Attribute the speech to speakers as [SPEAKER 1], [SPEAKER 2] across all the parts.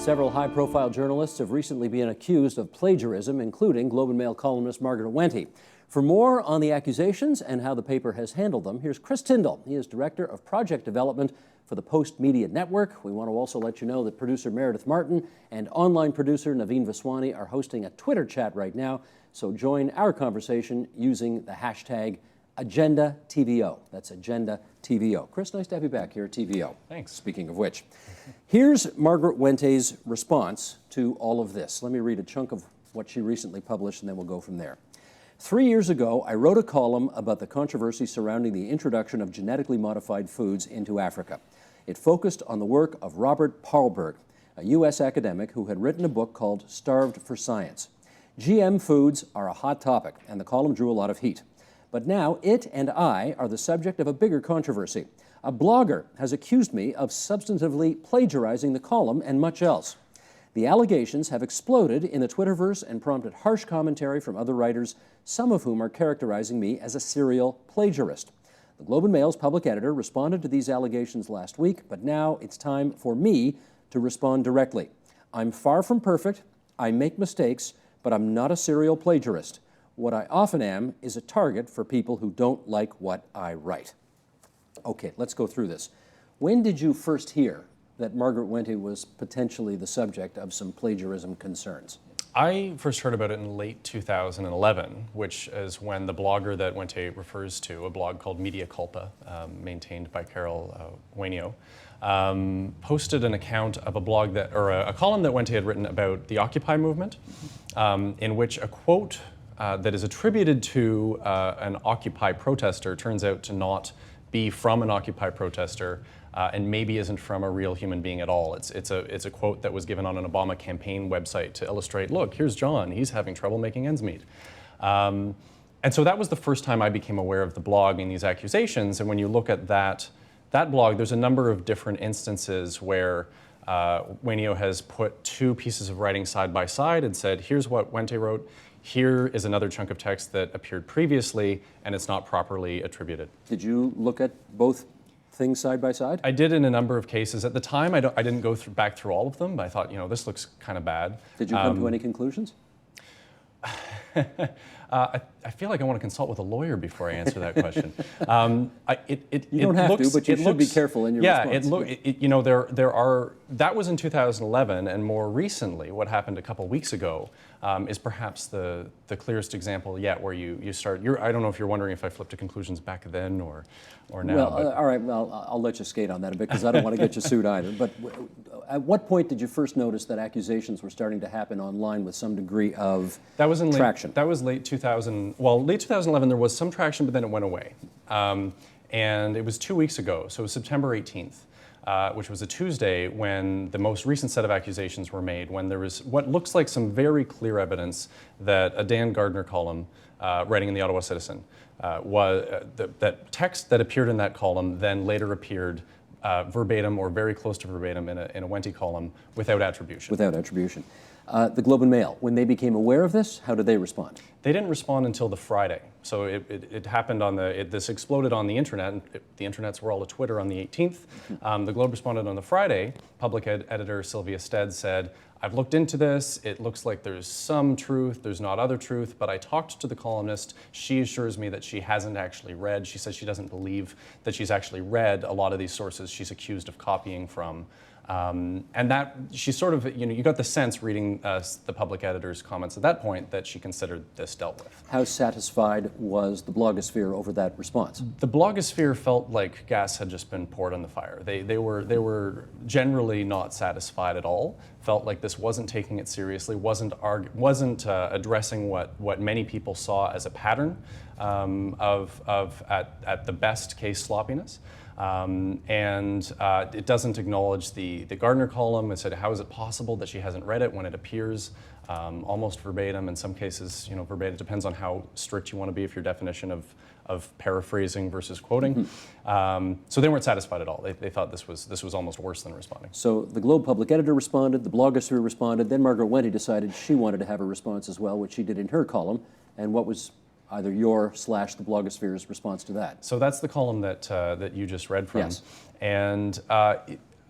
[SPEAKER 1] Several high-profile journalists have recently been accused of plagiarism, including Globe and Mail columnist Margaret Wente. For more on the accusations and how the paper has handled them, here's Chris Tyndall. He is Director of Project Development for the Post Media Network. We want to also let you know that producer Meredith Martin and online producer Naveen Vaswani are hosting a Twitter chat right now, so join our conversation using the hashtag AgendaTVO. That's AgendaTVO. Chris, nice to have you back here at TVO.
[SPEAKER 2] Thanks.
[SPEAKER 1] Speaking of which, here's Margaret Wente's response to all of this. Let me read a chunk of what she recently published, and then we'll go from there. 3 years ago, I wrote a column about the controversy surrounding the introduction of genetically modified foods into Africa. It focused on the work of Robert Paarlberg, a U.S. academic who had written a book called Starved for Science. GM foods are a hot topic, and the column drew a lot of heat. But now it and I are the subject of a bigger controversy. A blogger has accused me of substantively plagiarizing the column and much else. The allegations have exploded in the Twitterverse and prompted harsh commentary from other writers, some of whom are characterizing me as a serial plagiarist. The Globe and Mail's public editor responded to these allegations last week, but now it's time for me to respond directly. I'm far from perfect, I make mistakes, but I'm not a serial plagiarist. What I often am is a target for people who don't like what I write. Okay, let's go through this. When did you first hear that Margaret Wente was potentially the subject of some plagiarism concerns?
[SPEAKER 2] I first heard about it in late 2011, which is when the blogger that Wente refers to, a blog called Media Culpa, maintained by Carol Wainio, posted an account of a blog that, or a column that Wente had written about the Occupy movement, in which a quote that is attributed to an Occupy protester turns out to not be from an Occupy protester, and maybe isn't from a real human being at all. It's a quote that was given on an Obama campaign website to illustrate, look, here's John, he's having trouble making ends meet. And so that was the first time I became aware of the blog and these accusations, and when you look at that blog, there's a number of different instances where Wainio has put two pieces of writing side by side and said, here's what Wente wrote, here is another chunk of text that appeared previously, and it's not properly attributed.
[SPEAKER 1] Did you look at both things side by side?
[SPEAKER 2] I did in a number of cases. At the time, I didn't go back through all of them, but I thought, this looks kind of bad.
[SPEAKER 1] Did you come to any conclusions?
[SPEAKER 2] I feel like I want to consult with a lawyer before I answer that question.
[SPEAKER 1] You don't have to, but you should be careful in your response.
[SPEAKER 2] That was in 2011, and more recently, what happened a couple weeks ago is perhaps the clearest example yet, where you start. I don't know if you're wondering if I flipped to conclusions back then or now.
[SPEAKER 1] Well, all right. Well, I'll let you skate on that a bit because I don't want to get you sued either. But at what point did you first notice that accusations were starting to happen online with some degree of traction?
[SPEAKER 2] That was late 2000. Well, late 2011 there was some traction, but then it went away. And it was 2 weeks ago, so it was September 18th. Which was a Tuesday, when the most recent set of accusations were made, when there was what looks like some very clear evidence that a Dan Gardner column, writing in the Ottawa Citizen, that text that appeared in that column then later appeared verbatim or very close to verbatim in a Wente column without attribution.
[SPEAKER 1] Without attribution. The Globe and Mail, when they became aware of this, how did they respond?
[SPEAKER 2] They didn't respond until the Friday. So it happened this exploded on the internet, and the internets were all to Twitter on the 18th. The Globe responded on the Friday. Public editor Sylvia Stead said, I've looked into this, it looks like there's some truth, there's not other truth, but I talked to the columnist, she assures me that she hasn't actually read, she says she doesn't believe that she's actually read a lot of these sources she's accused of copying from. And that she sort of, you got the sense reading the public editor's comments at that point that she considered this dealt with.
[SPEAKER 1] How satisfied was the blogosphere over that response?
[SPEAKER 2] The blogosphere felt like gas had just been poured on the fire. They were generally not satisfied at all. Felt like this wasn't taking it seriously, wasn't addressing what many people saw as a pattern of at the best case sloppiness. It doesn't acknowledge the Gardner column. It said, how is it possible that she hasn't read it when it appears almost verbatim? In some cases, verbatim. It depends on how strict you want to be if your definition of paraphrasing versus quoting. So they weren't satisfied at all. They thought this was almost worse than responding.
[SPEAKER 1] So the Globe public editor responded, the blogosphere responded, then Margaret Wente decided she wanted to have a response as well, which she did in her column. And what was either your/the blogosphere's response to that?
[SPEAKER 2] So that's the column that you just read from.
[SPEAKER 1] Yes.
[SPEAKER 2] And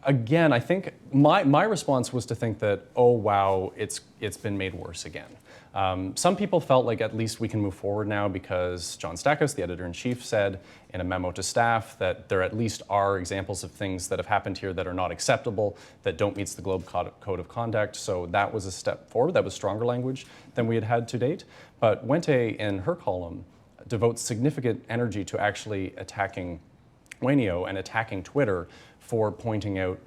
[SPEAKER 2] again, I think my response was to think that, oh wow, it's been made worse again. Some people felt like at least we can move forward now because John Stackhouse, the editor-in-chief, said in a memo to staff that there at least are examples of things that have happened here that are not acceptable, that don't meet the Globe Code of Conduct. So that was a step forward. That was stronger language than we had had to date. But Wente, in her column, devotes significant energy to actually attacking Wainio and attacking Twitter for pointing out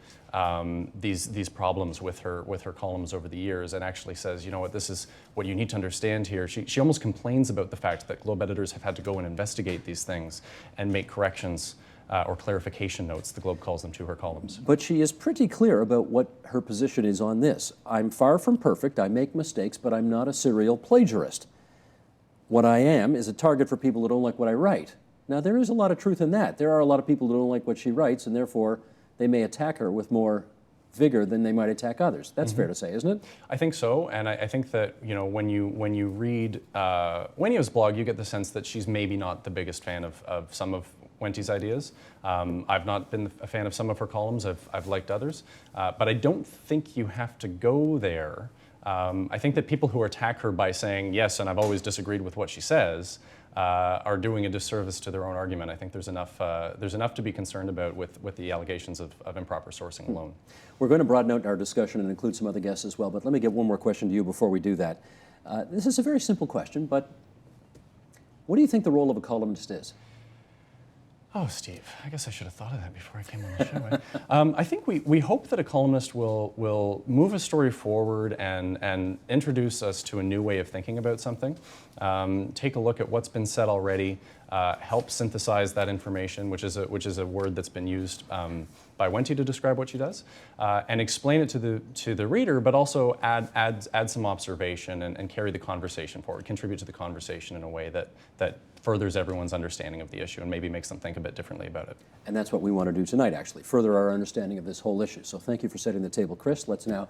[SPEAKER 2] these problems with her columns over the years, and actually says, you know what, this is what you need to understand here. She almost complains about the fact that Globe editors have had to go and investigate these things and make corrections or clarification notes, the Globe calls them, to her columns.
[SPEAKER 1] But she is pretty clear about what her position is on this. I'm far from perfect, I make mistakes, but I'm not a serial plagiarist. What I am is a target for people who don't like what I write. Now, there is a lot of truth in that. There are a lot of people who don't like what she writes, and therefore they may attack her with more vigor than they might attack others. That's fair to say, isn't it?
[SPEAKER 2] I think so, and I think that, you know, when you read Wainio's blog, you get the sense that she's maybe not the biggest fan of some of Wente's ideas. I've not been a fan of some of her columns. I've liked others, but I don't think you have to go there. I think that people who attack her by saying, yes, and I've always disagreed with what she says, are doing a disservice to their own argument. I think there's enough to be concerned about with the allegations of improper sourcing alone. We're
[SPEAKER 1] going to broaden out our discussion and include some other guests as well, but let me get one more question to you before we do that. This is a very simple question, but what do you think the role of a columnist is?
[SPEAKER 2] Oh, Steve, I guess I should have thought of that before I came on the show. I think we hope that a columnist will move a story forward and introduce us to a new way of thinking about something. Take a look at what's been said already, help synthesize that information, which is a word that's been used by Wente to describe what she does, and explain it to the reader, but also add some observation and carry the conversation forward, contribute to the conversation in a way that furthers everyone's understanding of the issue and maybe makes them think a bit differently about it.
[SPEAKER 1] And that's what we want to do tonight, actually, further our understanding of this whole issue. So thank you for setting the table, Chris. Let's now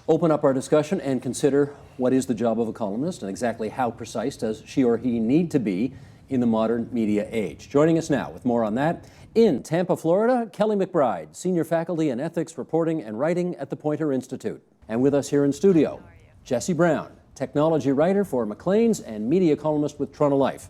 [SPEAKER 1] open up our discussion and consider what is the job of a columnist and exactly how precise does she or he need to be in the modern media age. Joining us now with more on that, in Tampa, Florida, Kelly McBride, Senior Faculty in Ethics, Reporting, and Writing at the Poynter Institute. And with us here in studio, Jesse Brown, technology writer for Maclean's and media columnist with Chronology.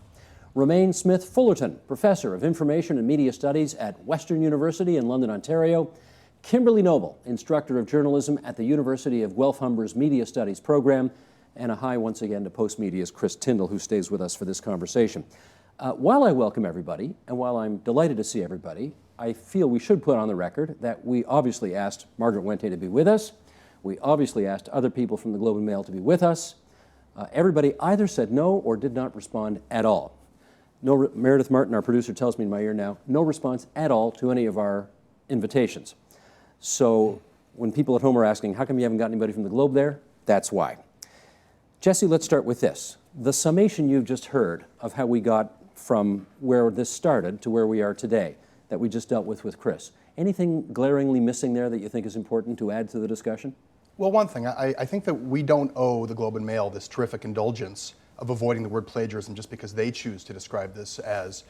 [SPEAKER 1] Romaine Smith-Fullerton, Professor of Information and Media Studies at Western University in London, Ontario. Kimberly Noble, Instructor of Journalism at the University of Guelph Humber's Media Studies program. And a hi once again to Postmedia's Chris Tyndall, who stays with us for this conversation. While I welcome everybody, and while I'm delighted to see everybody, I feel we should put on the record that we obviously asked Margaret Wente to be with us. We obviously asked other people from the Globe and Mail to be with us. Everybody either said no or did not respond at all. No, Meredith Martin, our producer, tells me in my ear now, no response at all to any of our invitations. So when people at home are asking, how come you haven't got anybody from the Globe there? That's why. Jesse, let's start with this. The summation you've just heard of how we got from where this started to where we are today, that we just dealt with Chris. Anything glaringly missing there that you think is important to add to the discussion?
[SPEAKER 3] Well, one thing, I think that we don't owe the Globe and Mail this terrific indulgence of avoiding the word plagiarism just because they choose to describe this as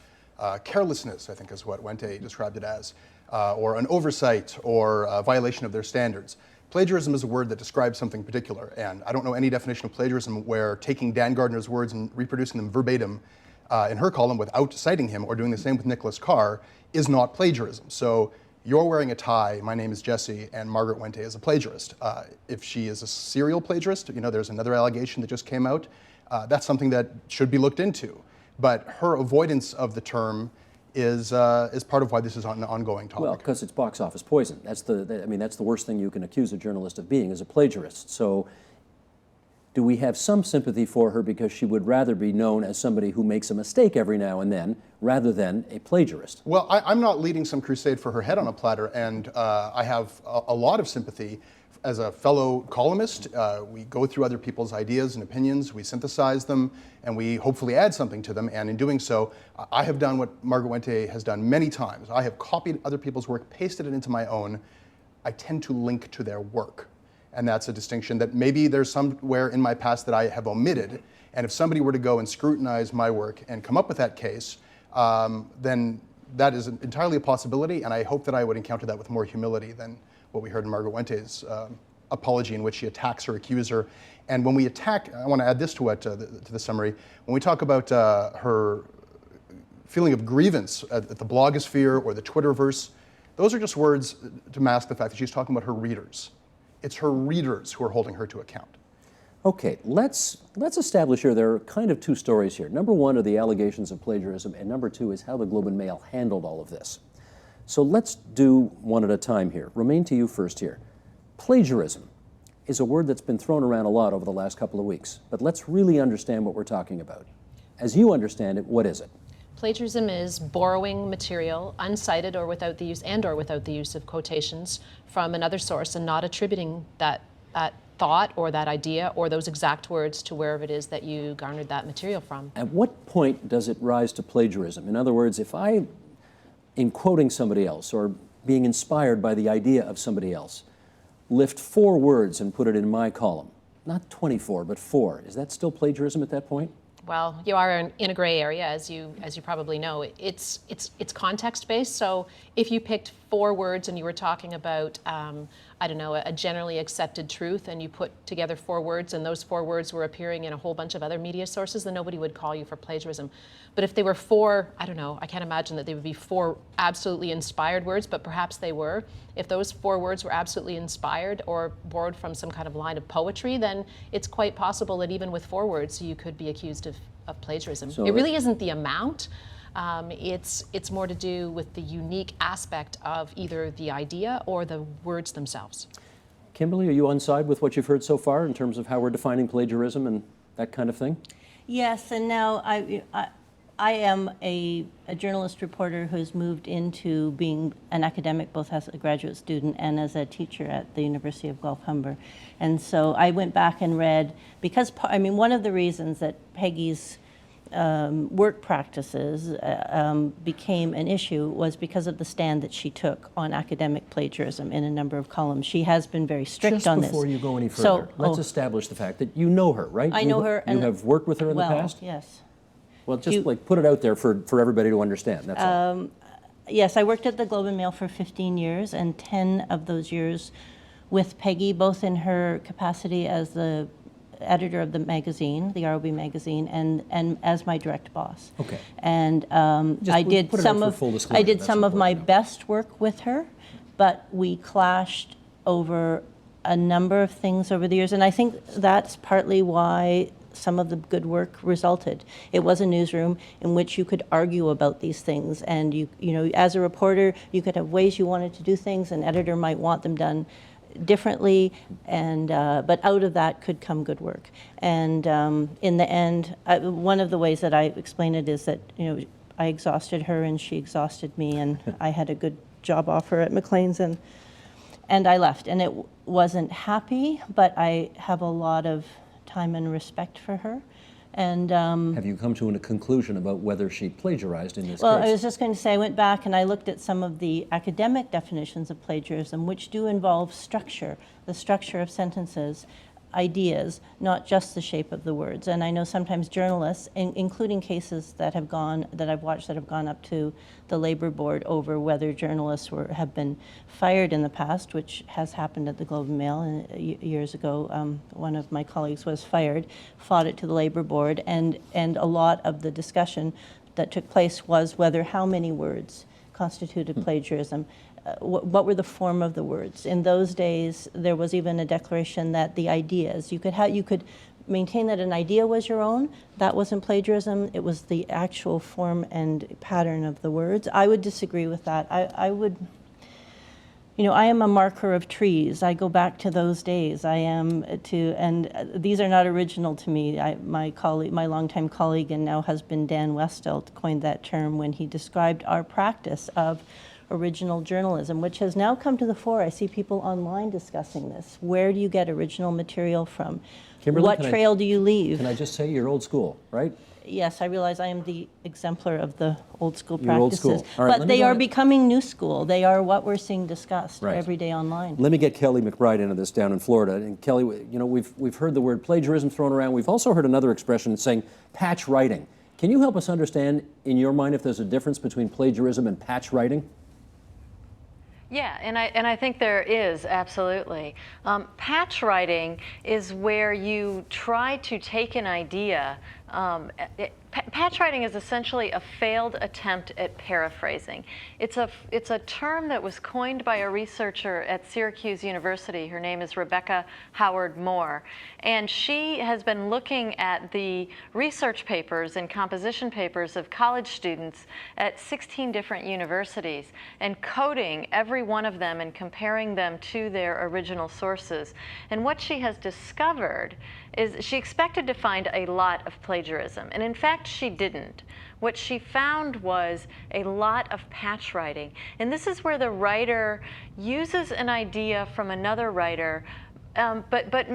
[SPEAKER 3] carelessness, I think is what Wente described it as, or an oversight or a violation of their standards. Plagiarism is a word that describes something particular, and I don't know any definition of plagiarism where taking Dan Gardner's words and reproducing them verbatim in her column without citing him or doing the same with Nicholas Carr is not plagiarism. So you're wearing a tie, my name is Jesse, and Margaret Wente is a plagiarist. If she is a serial plagiarist, you know, there's another allegation that just came out. That's something that should be looked into. But her avoidance of the term is part of why this is an ongoing topic.
[SPEAKER 1] Well, because it's box office poison. That's the worst thing you can accuse a journalist of being, is a plagiarist. So do we have some sympathy for her because she would rather be known as somebody who makes a mistake every now and then rather than a plagiarist?
[SPEAKER 3] Well, I'm not leading some crusade for her head on a platter, and I have a lot of sympathy. As a fellow columnist, we go through other people's ideas and opinions, we synthesize them, and we hopefully add something to them. And in doing so, I have done what Margaret Wente has done many times. I have copied other people's work, pasted it into my own. I tend to link to their work. And that's a distinction that maybe there's somewhere in my past that I have omitted. And if somebody were to go and scrutinize my work and come up with that case, then that is entirely a possibility, and I hope that I would encounter that with more humility than what we heard in Margaret Wente's apology, in which she attacks her accuser. And when we attack, I want to add this to the summary, when we talk about her feeling of grievance at the blogosphere or the Twitterverse, those are just words to mask the fact that she's talking about her readers. It's her readers who are holding her to account.
[SPEAKER 1] Okay, let's establish here there are kind of two stories here. Number one are the allegations of plagiarism, and number two is how the Globe and Mail handled all of this. So let's do one at a time here. Romain, to you first here. Plagiarism is a word that's been thrown around a lot over the last couple of weeks, but let's really understand what we're talking about. As you understand it, what is it?
[SPEAKER 4] Plagiarism is borrowing material uncited or without the use of quotations from another source and not attributing that thought or that idea or those exact words to wherever it is that you garnered that material from.
[SPEAKER 1] At what point does it rise to plagiarism? In other words, if I am quoting somebody else or being inspired by the idea of somebody else, lift 4 words and put it in my column, not 24, but 4, is that still plagiarism at that point?
[SPEAKER 4] Well, you are in a gray area, as you probably know. It's context-based. So if you picked 4 words and you were talking about, I don't know, a generally accepted truth, and you put together 4 words, and those 4 words were appearing in a whole bunch of other media sources, then nobody would call you for plagiarism. But if they were 4, I don't know, I can't imagine that they would be 4 absolutely inspired words, but perhaps they were. If those 4 words were absolutely inspired or borrowed from some kind of line of poetry, then it's quite possible that even with 4 words, you could be accused of plagiarism. So it really isn't the amount. It's more to do with the unique aspect of either the idea or the words themselves.
[SPEAKER 1] Kimberly, are you on side with what you've heard so far in terms of how we're defining plagiarism and that kind of thing?
[SPEAKER 5] Yes, and now I am a journalist reporter who's moved into being an academic, both as a graduate student and as a teacher at the University of Guelph Humber. And so I went back and read, because, I mean, one of the reasons that Peggy's work practices became an issue was because of the stand that she took on academic plagiarism in a number of columns. She has been very strict on this.
[SPEAKER 1] Just before you go any further, let's establish the fact that you know her, right?
[SPEAKER 5] I know her.
[SPEAKER 1] You have worked with her in the past?
[SPEAKER 5] Yes.
[SPEAKER 1] Well, just like put it out there for everybody to understand, that's all.
[SPEAKER 5] Yes, I worked at the Globe and Mail for 15 years, and 10 of those years with Peggy, both in her capacity as the editor of the magazine, the ROB magazine, and as my direct boss.
[SPEAKER 1] Okay.
[SPEAKER 5] And I did some of my best work with her, but we clashed over a number of things over the years, and I think that's partly why some of the good work resulted. It was a newsroom in which you could argue about these things, and you know, as a reporter, you could have ways you wanted to do things. An editor might want them done differently, and but out of that could come good work. And in the end, one of the ways that I explain it is that, you know, I exhausted her and she exhausted me, and I had a good job offer at Maclean's, and I left. And it wasn't happy, but I have a lot of time and respect for her. And
[SPEAKER 1] have you come to a conclusion about whether she plagiarized in this case?
[SPEAKER 5] Well, I was just going to say, I went back and I looked at some of the academic definitions of plagiarism, which do involve structure, the structure of sentences, ideas, not just the shape of the words. And I know sometimes journalists, including cases that I've watched that have gone up to the Labor Board over whether journalists have been fired in the past, which has happened at the Globe and Mail years ago. One of my colleagues was fired, fought it to the Labor Board, and a lot of the discussion that took place was whether how many words constituted plagiarism. What were the form of the words? In those days, there was even a declaration that the ideas, you could maintain that an idea was your own. That wasn't plagiarism. It was the actual form and pattern of the words. I would disagree with that. I would, you know, I am a marker of trees. I go back to those days. And these are not original to me. My longtime colleague and now husband, Dan Westelt, coined that term when he described our practice of original journalism, which has now come to the fore. I see people online discussing this. Where do you get original material from?
[SPEAKER 1] Kimberly,
[SPEAKER 5] what trail do you leave?
[SPEAKER 1] Can I just say you're old school, right?
[SPEAKER 5] Yes, I realize I am the exemplar of the old school
[SPEAKER 1] You're
[SPEAKER 5] practices.
[SPEAKER 1] old school. All right,
[SPEAKER 5] but they are becoming new school. They are what we're seeing discussed every day online.
[SPEAKER 1] Let me get Kelly McBride into this down in Florida. And Kelly, you know, we've heard the word plagiarism thrown around. We've also heard another expression saying patch writing. Can you help us understand, in your mind, if there's a difference between plagiarism and patch writing?
[SPEAKER 6] Yeah, and I think there is, absolutely. Patch writing is where you try to take an idea. Patch writing is essentially a failed attempt at paraphrasing. It's a term that was coined by a researcher at Syracuse University. Her name is Rebecca Howard Moore. And she has been looking at the research papers and composition papers of college students at 16 different universities and coding every one of them and comparing them to their original sources. And what she has discovered is she expected to find a lot of plagiarism, and in fact she didn't. What she found was a lot of patch writing, and this is where the writer uses an idea from another writer, but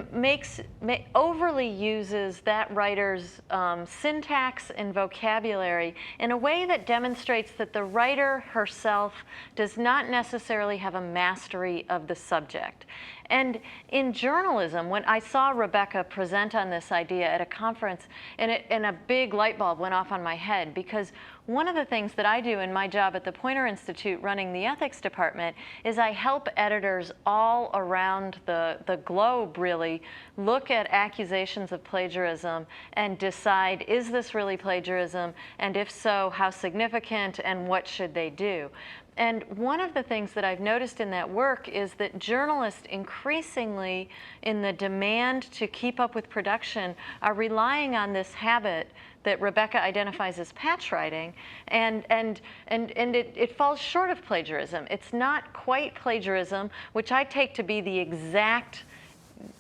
[SPEAKER 6] overly uses that writer's syntax and vocabulary in a way that demonstrates that the writer herself does not necessarily have a mastery of the subject. And in journalism, when I saw Rebecca present on this idea at a conference, and a big light bulb went off on my head, because one of the things that I do in my job at the Poynter Institute running the ethics department is I help editors all around the globe really look at accusations of plagiarism and decide, is this really plagiarism? And if so, how significant and what should they do? And one of the things that I've noticed in that work is that journalists increasingly, in the demand to keep up with production, are relying on this habit that Rebecca identifies as patch writing, and it falls short of plagiarism. It's not quite plagiarism, which I take to be the exact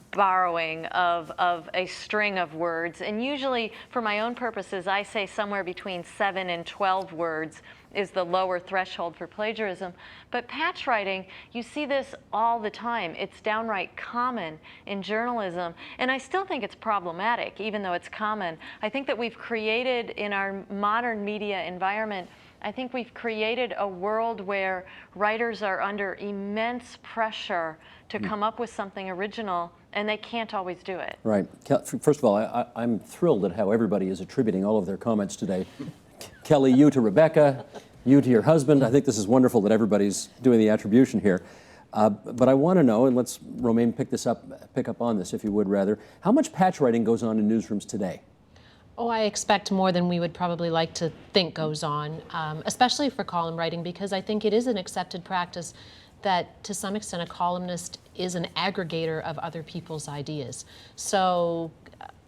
[SPEAKER 6] borrowing of a string of words. And usually, for my own purposes, I say somewhere between 7 and 12 words is the lower threshold for plagiarism. But patch writing, you see this all the time. It's downright common in journalism. And I still think it's problematic, even though it's common. I think that we've created, in our modern media environment, I think we've created a world where writers are under immense pressure to come up with something original, and they can't always do it.
[SPEAKER 1] Right. First of all, I'm thrilled at how everybody is attributing all of their comments today. Kelly, you to Rebecca, you to your husband. I think this is wonderful that everybody's doing the attribution here. But I want to know, and let's, Romaine, pick up on this, if you would, rather. How much patch writing goes on in newsrooms today?
[SPEAKER 4] Oh, I expect more than we would probably like to think goes on, especially for column writing, because I think it is an accepted practice that, to some extent, a columnist is an aggregator of other people's ideas. So...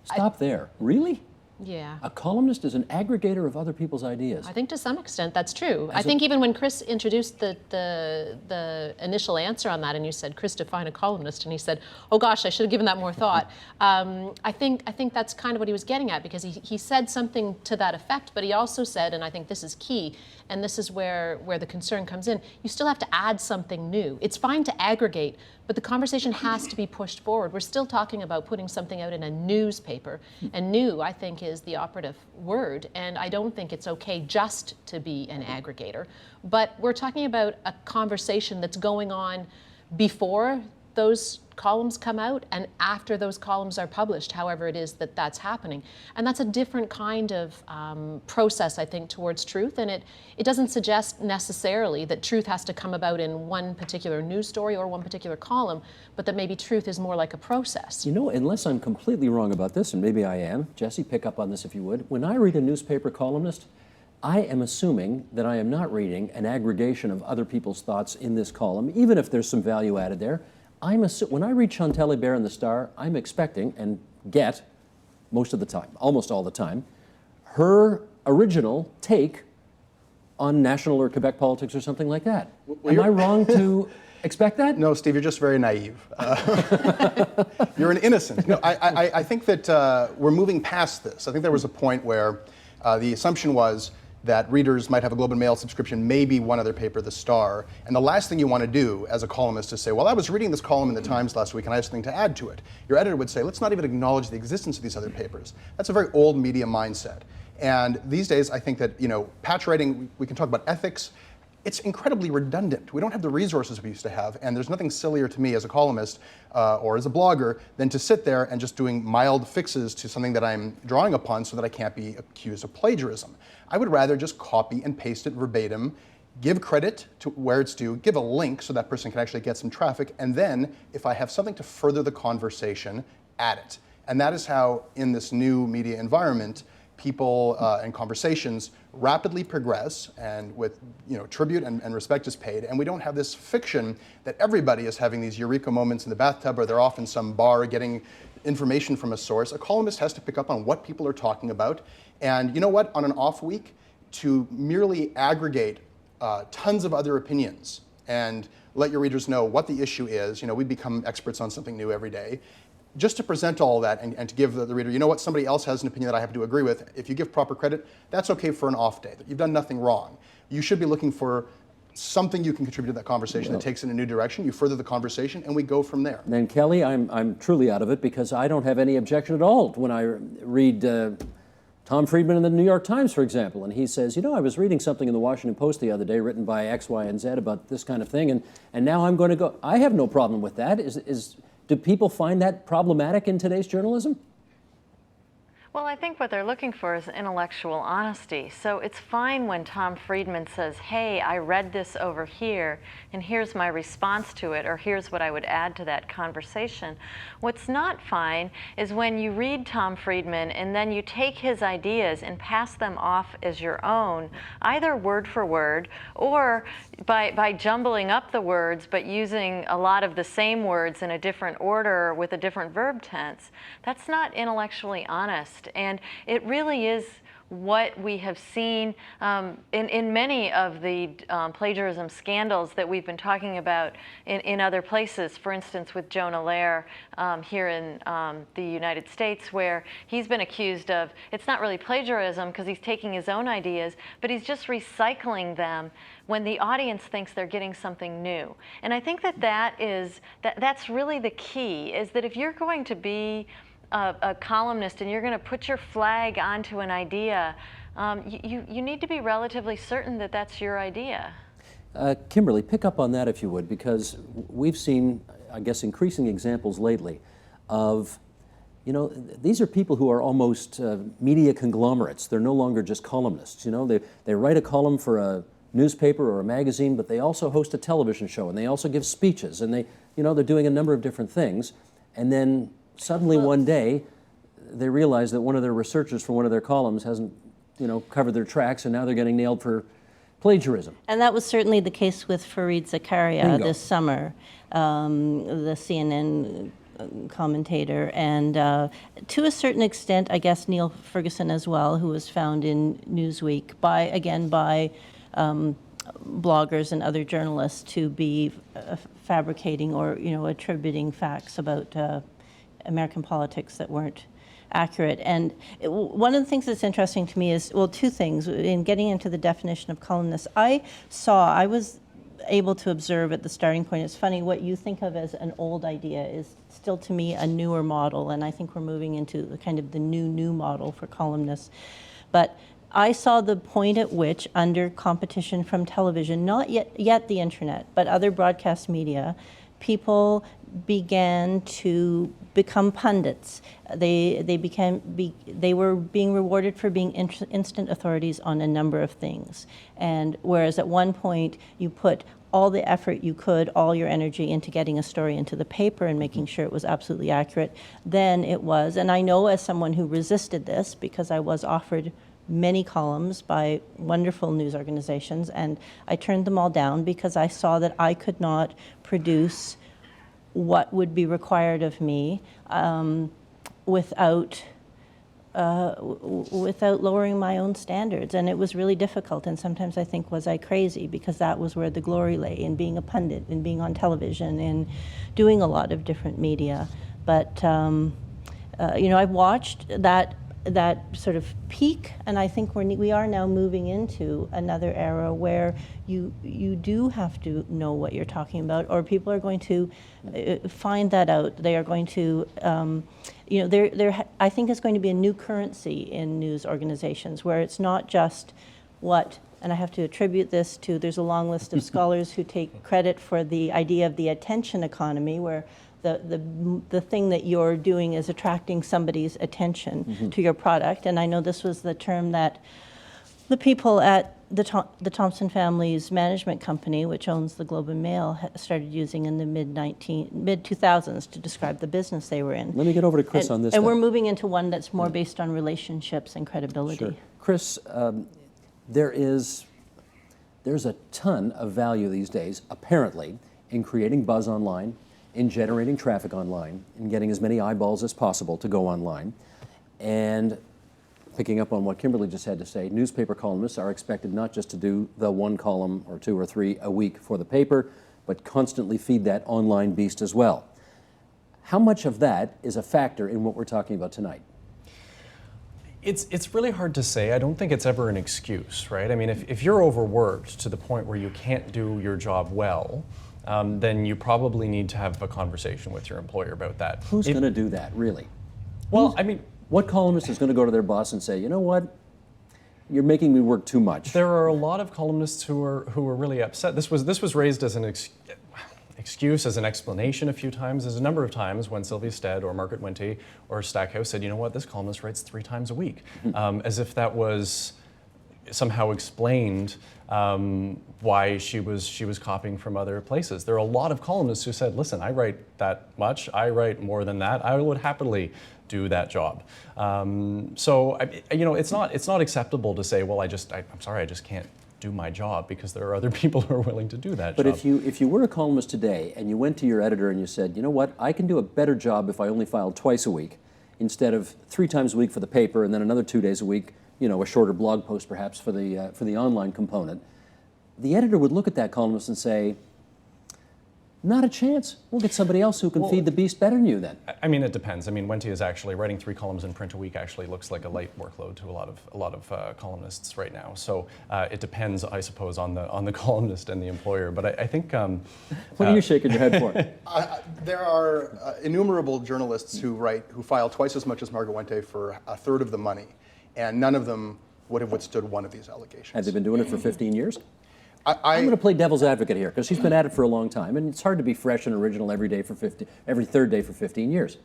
[SPEAKER 1] Stop there. Really?
[SPEAKER 4] Yeah.
[SPEAKER 1] A columnist is an aggregator of other people's ideas.
[SPEAKER 4] I think to some extent that's true. I think even when Chris introduced the initial answer on that, and you said, Chris, define a columnist, and he said, oh gosh, I should have given that more thought. I think that's kind of what he was getting at, because he said something to that effect, but he also said, and I think this is key, and this is where the concern comes in, you still have to add something new. It's fine to aggregate, but the conversation has to be pushed forward. We're still talking about putting something out in a newspaper, and new, I think, is the operative word, and I don't think it's okay just to be an aggregator. But we're talking about a conversation that's going on before those columns come out and after those columns are published, however it is that that's happening. And that's a different kind of process, I think, towards truth, and it doesn't suggest necessarily that truth has to come about in one particular news story or one particular column, but that maybe truth is more like a process.
[SPEAKER 1] You know, unless I'm completely wrong about this, and maybe I am, Jesse, pick up on this if you would. When I read a newspaper columnist, I am assuming that I am not reading an aggregation of other people's thoughts in this column, even if there's some value added there. When I read Chantal Hébert in the Star, I'm expecting, and get, most of the time, almost all the time, her original take on national or Quebec politics or something like that. Am I wrong to expect that?
[SPEAKER 3] No, Steve, you're just very naive. You're an innocent. No, I think that we're moving past this. I think there was a point where the assumption was that readers might have a Globe and Mail subscription, maybe one other paper, The Star, and the last thing you want to do as a columnist is say, well, I was reading this column in the Times last week and I have something to add to it. Your editor would say, let's not even acknowledge the existence of these other papers. That's a very old media mindset. And these days, I think that, patch writing, we can talk about ethics. it's incredibly redundant. We don't have the resources we used to have, and there's nothing sillier to me as a columnist or as a blogger than to sit there and just doing mild fixes to something that I'm drawing upon so that I can't be accused of plagiarism. I would rather just copy and paste it verbatim, give credit to where it's due, give a link so that person can actually get some traffic, and then if I have something to further the conversation, add it. And that is how, in this new media environment, people and conversations rapidly progress, and with tribute and respect is paid, and we don't have this fiction that everybody is having these eureka moments in the bathtub, or they're off in some bar getting information from a source. A columnist has to pick up on what people are talking about, and you know what, on an off week, to merely aggregate tons of other opinions and let your readers know what the issue is. We become experts on something new every day. Just to present all that and to give the reader, you know what, somebody else has an opinion that I have to agree with. If you give proper credit, that's okay for an off day. You've done nothing wrong. You should be looking for something you can contribute to that conversation that takes it in a new direction. You further the conversation, and we go from there.
[SPEAKER 1] Then Kelly, I'm truly out of it because I don't have any objection at all when I read Tom Friedman in the New York Times, for example, and he says, I was reading something in the Washington Post the other day written by X, Y, and Z about this kind of thing, and now I'm going to go. I have no problem with that. Do people find that problematic in today's journalism?
[SPEAKER 6] Well, I think what they're looking for is intellectual honesty. So it's fine when Tom Friedman says, hey, I read this over here, and here's my response to it, or here's what I would add to that conversation. What's not fine is when you read Tom Friedman and then you take his ideas and pass them off as your own, either word for word, or by jumbling up the words but using a lot of the same words in a different order with a different verb tense. That's not intellectually honest. And it really is what we have seen in many of the plagiarism scandals that we've been talking about in other places. For instance, with Jonah Lehrer here in the United States, where he's been accused of, it's not really plagiarism because he's taking his own ideas, but he's just recycling them when the audience thinks they're getting something new. And I think that's really the key, is that if you're going to be a columnist and you're going to put your flag onto an idea, you need to be relatively certain that that's your idea.
[SPEAKER 1] Kimberly, pick up on that if you would, because we've seen, I guess, increasing examples lately of, these are people who are almost media conglomerates. They're no longer just columnists. They write a column for a newspaper or a magazine, but they also host a television show, and they also give speeches, and they're doing a number of different things, and then suddenly one day, they realize that one of their researchers for one of their columns hasn't, covered their tracks, and now they're getting nailed for plagiarism.
[SPEAKER 5] And that was certainly the case with Fareed Zakaria
[SPEAKER 1] Bingo.
[SPEAKER 5] this summer, the CNN commentator, and to a certain extent, I guess Neil Ferguson as well, who was found in Newsweek by bloggers and other journalists to be fabricating or attributing facts about American politics that weren't accurate. And one of the things that's interesting to me is, well, two things. In getting into the definition of columnist, I was able to observe at the starting point, it's funny, what you think of as an old idea is still to me a newer model, and I think we're moving into the kind of the new model for columnists. But I saw the point at which, under competition from television, not yet the internet, but other broadcast media, people began to become pundits. They were being rewarded for being instant authorities on a number of things. And whereas at one point you put all the effort you could, all your energy into getting a story into the paper and making sure it was absolutely accurate, then it was, and I know as someone who resisted this because I was offered many columns by wonderful news organizations, and I turned them all down because I saw that I could not produce what would be required of me without lowering my own standards. And it was really difficult, and sometimes I think, was I crazy? Because that was where the glory lay, in being a pundit, in being on television, in doing a lot of different media. But I've watched that sort of peak, and I think we are now moving into another era where you do have to know what you're talking about, or people are going to find that out. They are going to, I think it's going to be a new currency in news organizations where it's not just what and I have to attribute this to, there's a long list of scholars who take credit for the idea of the attention economy, where the thing that you're doing is attracting somebody's attention to your product. And I know this was the term that the people at the Thompson family's management company, which owns the Globe and Mail, started using in the mid-2000s to describe the business they were in.
[SPEAKER 1] Let me get over to Chris on this.
[SPEAKER 5] And
[SPEAKER 1] then.
[SPEAKER 5] we're moving into one that's more based on relationships and credibility.
[SPEAKER 1] Sure. Chris, there's a ton of value these days, apparently, in creating buzz online, in generating traffic online, in getting as many eyeballs as possible to go online. And picking up on what Kimberly just had to say, newspaper columnists are expected not just to do the one column or two or three a week for the paper, but constantly feed that online beast as well. How much of that is a factor in what we're talking about tonight?
[SPEAKER 2] It's really hard to say. I don't think it's ever an excuse, right? I mean, if you're overworked to the point where you can't do your job well, then you probably need to have a conversation with your employer about that.
[SPEAKER 1] Who's going to do that, really?
[SPEAKER 2] Well, I mean,
[SPEAKER 1] what columnist is going to go to their boss and say, you know what, you're making me work too much?
[SPEAKER 2] there are a lot of columnists who are really upset. This was raised as an excuse, as an explanation a few times. There's a number of times when Sylvia Stead or Margaret Wente or Stackhouse said, you know what, this columnist writes 3 times a week, as if that was somehow explained why she was copying from other places. There are a lot of columnists who said, listen, I write that much, I write more than that, I would happily do that job. So it's not acceptable to say, well, I'm sorry, I just can't do my job, because there are other people who are willing to do that
[SPEAKER 1] But
[SPEAKER 2] job.
[SPEAKER 1] if you were a columnist today and you went to your editor and you said, you know what, I can do a better job if I only filed twice a week instead of 3 times a week for the paper and then another 2 days a week, you know, a shorter blog post perhaps for the online component, the editor would look at that columnist and say, not a chance. We'll get somebody else who can feed the beast better than you then.
[SPEAKER 2] I mean, it depends. I mean, Wente is actually writing 3 columns in print a week. Actually, looks like a light workload to a lot of columnists right now. So it depends, I suppose, on the columnist and the employer. But I think.
[SPEAKER 1] What are you shaking your head for?
[SPEAKER 3] There are innumerable journalists who file twice as much as Margaret Wente for a third of the money, and none of them would have withstood one of these allegations.
[SPEAKER 1] Have they been doing it for 15 years? I'm going to play devil's advocate here, because she's been at it for a long time, and it's hard to be fresh and original every third day for 15 years.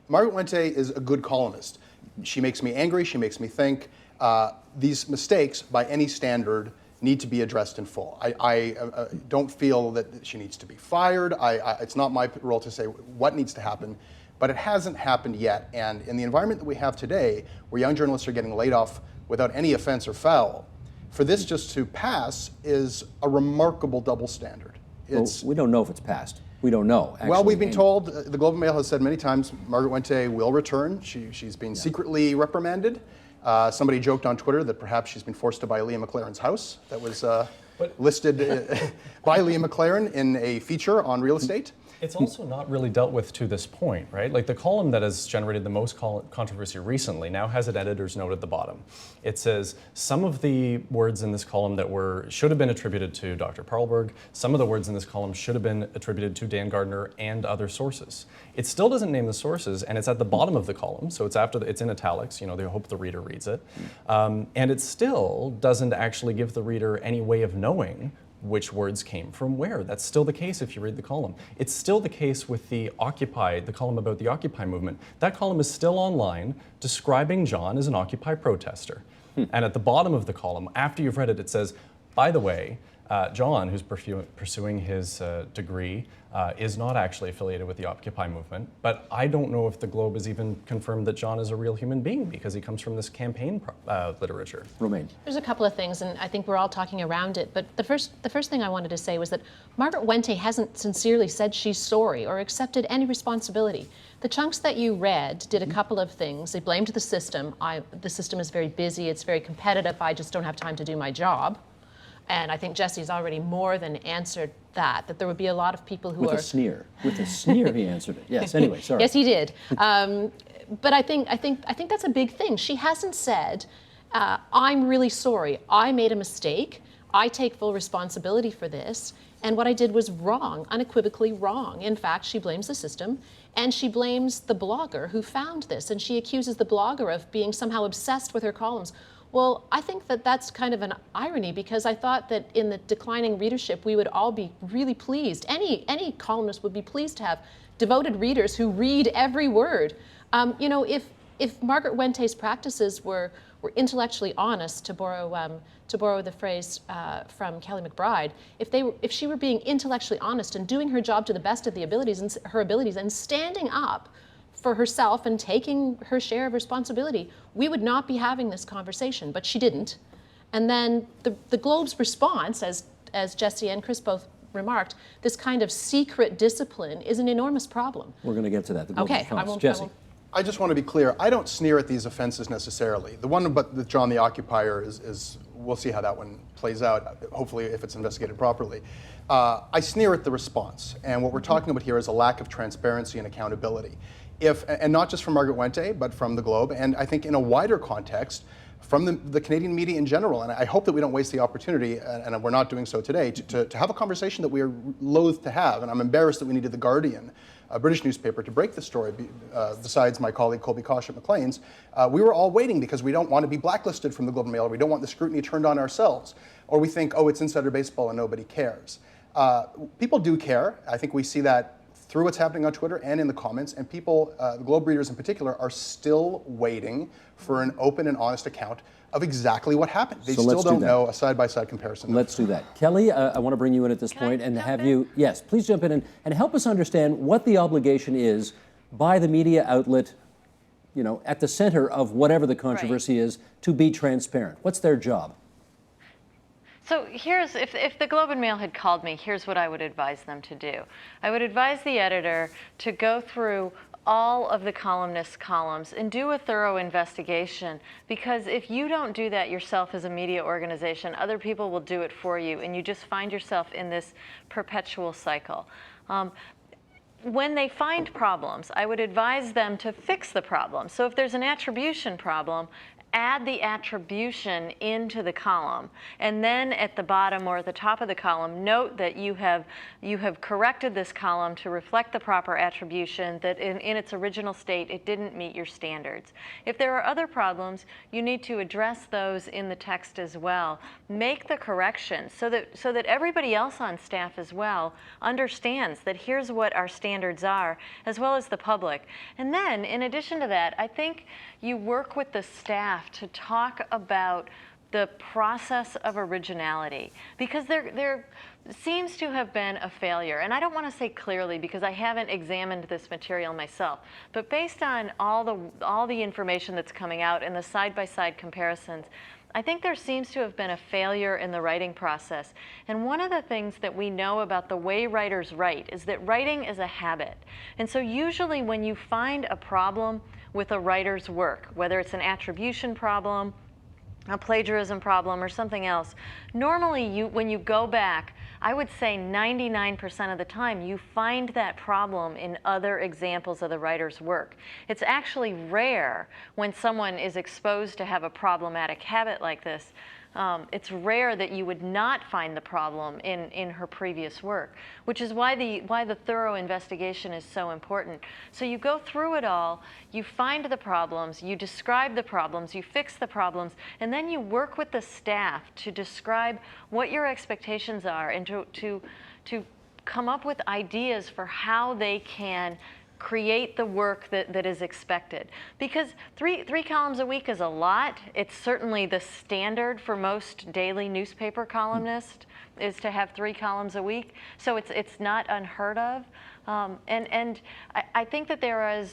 [SPEAKER 3] Margaret Wente is a good columnist. She makes me angry, she makes me think. These mistakes, by any standard, need to be addressed in full. I don't feel that she needs to be fired. It's not my role to say what needs to happen, but it hasn't happened yet. And in the environment that we have today, where young journalists are getting laid off without any offense or foul, for this just to pass is a remarkable double standard.
[SPEAKER 1] Well, we don't know if it's passed. We don't know, actually.
[SPEAKER 3] Well, we've been told, the Globe and Mail has said many times, Margaret Wente will return. She's been secretly reprimanded. Somebody joked on Twitter that perhaps she's been forced to buy Leah McLaren's house that was listed by Leah McLaren in a feature on real estate.
[SPEAKER 2] It's also not really dealt with to this point, right? Like the column that has generated the most controversy recently now has an editor's note at the bottom. It says some of the words in this column that should have been attributed to Dr. Parlberg, some of the words in this column should have been attributed to Dan Gardner and other sources. It still doesn't name the sources, and it's at the bottom of the column, so it's in italics. You know, they hope the reader reads it, and it still doesn't actually give the reader any way of knowing which words came from where. That's still the case if you read the column. It's still the case with the column about the Occupy movement. That column is still online describing John as an Occupy protester. And at the bottom of the column, after you've read it, it says, by the way, John, who's pursuing his degree, is not actually affiliated with the Occupy movement, but I don't know if the Globe has even confirmed that John is a real human being because he comes from this campaign literature.
[SPEAKER 1] Romaine.
[SPEAKER 4] There's a couple of things, and I think we're all talking around it, but the first thing I wanted to say was that Margaret Wente hasn't sincerely said she's sorry or accepted any responsibility. The chunks that you read did a couple of things. They blamed the system. The system is very busy, it's very competitive, I just don't have time to do my job. And I think Jesse's already more than answered that there would be a lot of people who
[SPEAKER 1] With a sneer. With a sneer he answered it. Yes, anyway, sorry.
[SPEAKER 4] Yes, he did. But I think that's a big thing. She hasn't said, I'm really sorry, I made a mistake, I take full responsibility for this, and what I did was wrong, unequivocally wrong. In fact, she blames the system, and she blames the blogger who found this, and she accuses the blogger of being somehow obsessed with her columns. Well, I think that that's kind of an irony, because I thought that in the declining readership, we would all be really pleased. Any columnist would be pleased to have devoted readers who read every word. You know, if Margaret Wente's practices were intellectually honest, to borrow the phrase from Kelly McBride, if she were being intellectually honest and doing her job to the best of her abilities and standing up for herself and taking her share of responsibility, we would not be having this conversation. But she didn't. And then the Globe's response, as Jesse and Chris both remarked, this kind of secret discipline is an enormous problem.
[SPEAKER 1] We're going to get to that. The Globe's
[SPEAKER 4] Okay,
[SPEAKER 1] response. Jesse.
[SPEAKER 3] I just want to be clear. I don't sneer at these offenses necessarily. The one with John the Occupier is we'll see how that one plays out, hopefully if it's investigated properly. I sneer at the response. And what we're talking about here is a lack of transparency and accountability. And not just from Margaret Wente, but from the Globe, and I think in a wider context, from the Canadian media in general. And I hope that we don't waste the opportunity, and we're not doing so today, to have a conversation that we are loath to have. And I'm embarrassed that we needed The Guardian, a British newspaper, to break the story, besides my colleague Colby Kosh at Maclean's. We were all waiting because we don't want to be blacklisted from the Globe and Mail, or we don't want the scrutiny turned on ourselves. Or we think, oh, it's insider baseball and nobody cares. People do care. I think we see that through what's happening on Twitter and in the comments, and people, the Globe readers in particular, are still waiting for an open and honest account of exactly what happened. They still don't know a side-by-side comparison.
[SPEAKER 1] Let's do that. Kelly, I want to bring you in at this point and have you, yes, please jump in and help us understand what the obligation is by the media outlet, you know, at the center of whatever the controversy is, to be transparent. What's their job?
[SPEAKER 6] So here's, if the Globe and Mail had called me, here's what I would advise them to do. I would advise the editor to go through all of the columnist's columns and do a thorough investigation, because if you don't do that yourself as a media organization, other people will do it for you, and you just find yourself in this perpetual cycle. When they find problems, I would advise them to fix the problem. So if there's an attribution problem, add the attribution into the column, and then at the bottom or at the top of the column, note that you have corrected this column to reflect the proper attribution, that in its original state it didn't meet your standards. If there are other problems, you need to address those in the text as well. Make the corrections so that everybody else on staff as well understands that here's what our standards are, as well as the public. And then, in addition to that, I think you work with the staff to talk about the process of originality, because there seems to have been a failure. And I don't want to say clearly because I haven't examined this material myself, but based on all the information that's coming out and the side-by-side comparisons, I think there seems to have been a failure in the writing process. And one of the things that we know about the way writers write is that writing is a habit. And so usually when you find a problem with a writer's work, whether it's an attribution problem, a plagiarism problem, or something else, normally when you go back, I would say 99% of the time, you find that problem in other examples of the writer's work. It's actually rare when someone is exposed to have a problematic habit like this. It's rare that you would not find the problem in her previous work, which is why the thorough investigation is so important. So you go through it all, you find the problems, you describe the problems, you fix the problems, and then you work with the staff to describe what your expectations are and to come up with ideas for how they can create the work that is expected. Because three columns a week is a lot. It's certainly the standard for most daily newspaper columnists is to have 3 columns a week. So it's not unheard of. And I think that